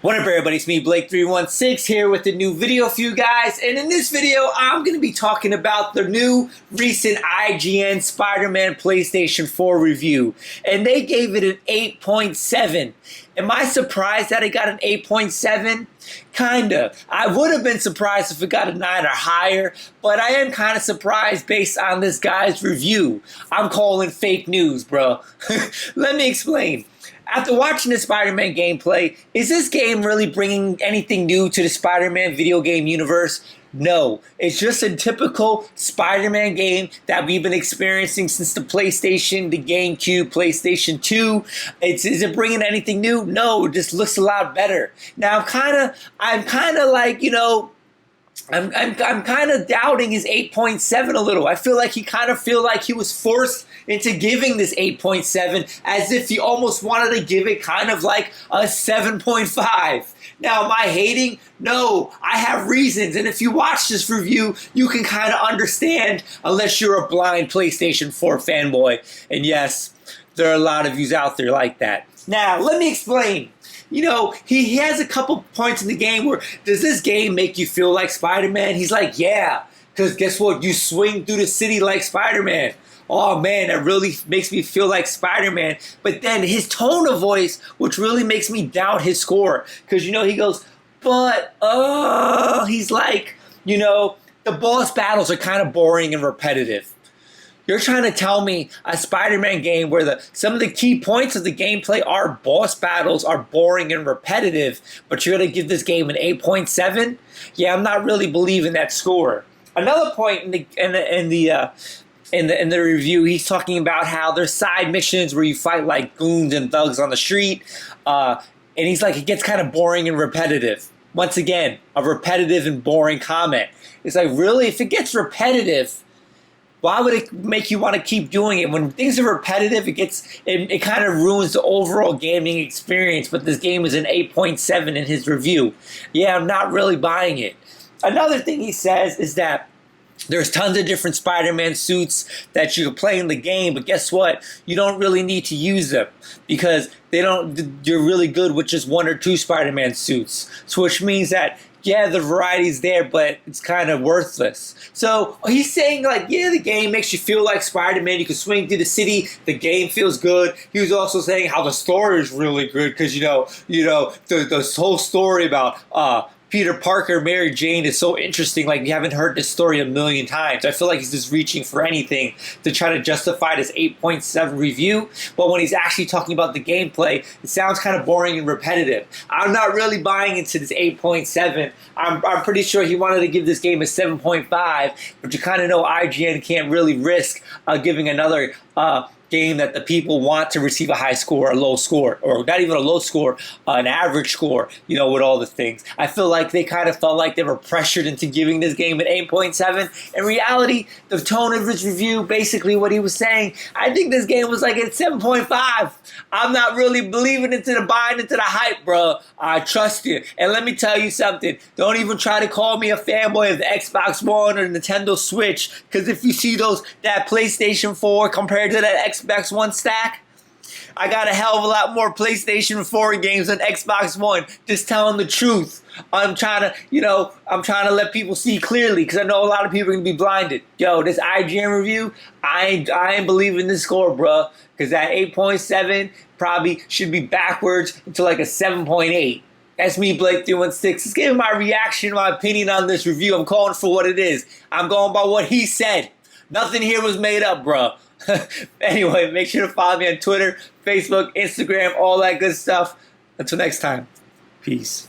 What up everybody, it's me Blake316 here with a new video for you guys, and in this video I'm going to be talking about the new recent IGN Spider-Man PlayStation 4 review, and they gave it an 8.7. Am I surprised that it got an 8.7? Kinda. I would have been surprised if it got a 9 or higher, but I am kind of surprised based on this guy's review. I'm calling fake news, bro. Let me explain. After watching the Spider-Man gameplay, is this game really bringing anything new to the Spider-Man video game universe? No, it's just a typical Spider-Man game that we've been experiencing since the PlayStation, the GameCube, PlayStation 2. Is it bringing anything new? No, it just looks a lot better. Now I'm kind of like, you know, I'm kind of doubting his 8.7 a little. I feel like he was forced into giving this 8.7 as if he almost wanted to give it kind of like a 7.5. Now, am I hating? No, I have reasons. And if you watch this review, you can kind of understand unless you're a blind PlayStation 4 fanboy. And yes, there are a lot of yous out there like that. Now, let me explain. You know, he has a couple points in the game where, does this game make you feel like Spider-Man? He's like, yeah, because guess what? You swing through the city like Spider-Man. Oh man, that really makes me feel like Spider-Man. But then his tone of voice, which really makes me doubt his score. Because, you know, he goes, but, he's like, you know, the boss battles are kind of boring and repetitive. You're trying to tell me a Spider-Man game where some of the key points of the gameplay are boss battles are boring and repetitive, but you're going to give this game an 8.7? Yeah, I'm not really believing that score. Another point in the review, he's talking about how there's side missions where you fight like goons and thugs on the street, and he's like, it gets kind of boring and repetitive. Once again, a repetitive and boring comment. It's like, really? If it gets repetitive, why would it make you want to keep doing it? When things are repetitive, it kind of ruins the overall gaming experience, but this game is an 8.7 in his review. Yeah, I'm not really buying it. Another thing he says is that there's tons of different Spider-Man suits that you can play in the game, but guess what? You don't really need to use them because you're really good with just one or two Spider-Man suits. So which means that, yeah, the variety's there, but it's kind of worthless. So he's saying like, yeah, the game makes you feel like Spider-Man. You can swing through the city. The game feels good. He was also saying how the story is really good because, you know, the whole story about Peter Parker, Mary Jane is so interesting. Like, you haven't heard this story a million times. I feel like he's just reaching for anything to try to justify this 8.7 review. But when he's actually talking about the gameplay, it sounds kind of boring and repetitive. I'm not really buying into this 8.7. I'm pretty sure he wanted to give this game a 7.5, but you kind of know IGN can't really risk giving another game that the people want to receive a high score, a low score, or not even a low score, an average score, you know, with all the things. I feel like they kind of felt like they were pressured into giving this game an 8.7. In reality, the tone of his review, basically what he was saying, I think this game was like at 7.5. I'm not really buying into the hype, bro. I trust you. And let me tell you something. Don't even try to call me a fanboy of the Xbox One or Nintendo Switch, because if you see that PlayStation 4 compared to that Xbox One stack, I got a hell of a lot more PlayStation 4 games than Xbox One. Just telling the truth. I'm trying to let people see clearly because I know a lot of people are going to be blinded. Yo, this IGN review, I ain't believing this score, bro. Because that 8.7 probably should be backwards into like a 7.8. That's me, Blake316. Just giving my reaction, my opinion on this review. I'm calling for what it is. I'm going by what he said. Nothing here was made up, bro. Anyway, make sure to follow me on Twitter, Facebook, Instagram, all that good stuff. Until next time, peace.